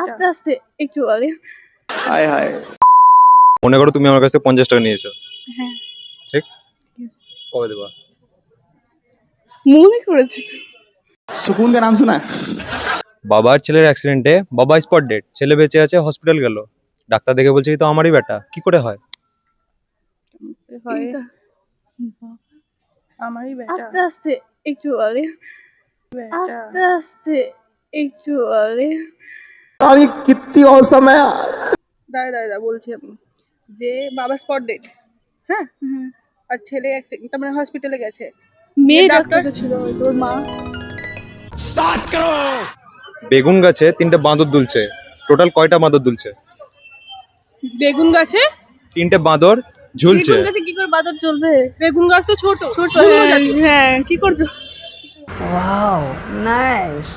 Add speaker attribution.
Speaker 1: আস্তে আস্তে একটু বলে।
Speaker 2: হায় হায়।
Speaker 3: মনে করো তুমি আমার কাছ থেকে 50 টাকা নিয়েছো,
Speaker 1: হ্যাঁ
Speaker 3: ঠিক? কবে দেবা?
Speaker 1: মনে করেছি তো।
Speaker 2: सुकून का नाम सुना है?
Speaker 3: বাবার ছেলের অ্যাক্সিডেন্টে বাবা স্পট ডেড, ছেলে বেঁচে আছে, হসপিটাল গেল, ডাক্তার দেখে বলছে এই তো আমারই বেটা। কি করে হয়?
Speaker 1: হয়
Speaker 4: আমারই বেটা।
Speaker 1: আস্তে আস্তে একটু বলে। আস্তে আস্তে একটু বলে।
Speaker 2: तारीख कितनी औसम है यार।
Speaker 4: দাঁড়া বলছি আমি, যে বাবা স্পট ডেড, হ্যাঁ, আর ছেলে অ্যাক্সিডেন্ট, তার মানে হসপিটালে গেছে।
Speaker 1: মেয়ে
Speaker 4: ডাক্তার
Speaker 1: ডাক্তার ছিল তোর মা।
Speaker 3: বেগুন গাছে 3টে বাঁদর দুলছে, টোটাল কয়টা বাঁদর দুলছে?
Speaker 4: বেগুন গাছে,
Speaker 3: 3টে বাঁদর ঝুলছে।
Speaker 1: বেগুন গাছে কি করে বাদর চলবে?
Speaker 4: বেগুন গাছ তো ছোট
Speaker 1: ছোট
Speaker 4: ঝুলবো
Speaker 1: হ্যাঁ,
Speaker 4: যাতে।
Speaker 1: হ্যাঁ কি করছো?
Speaker 5: Wow, nice.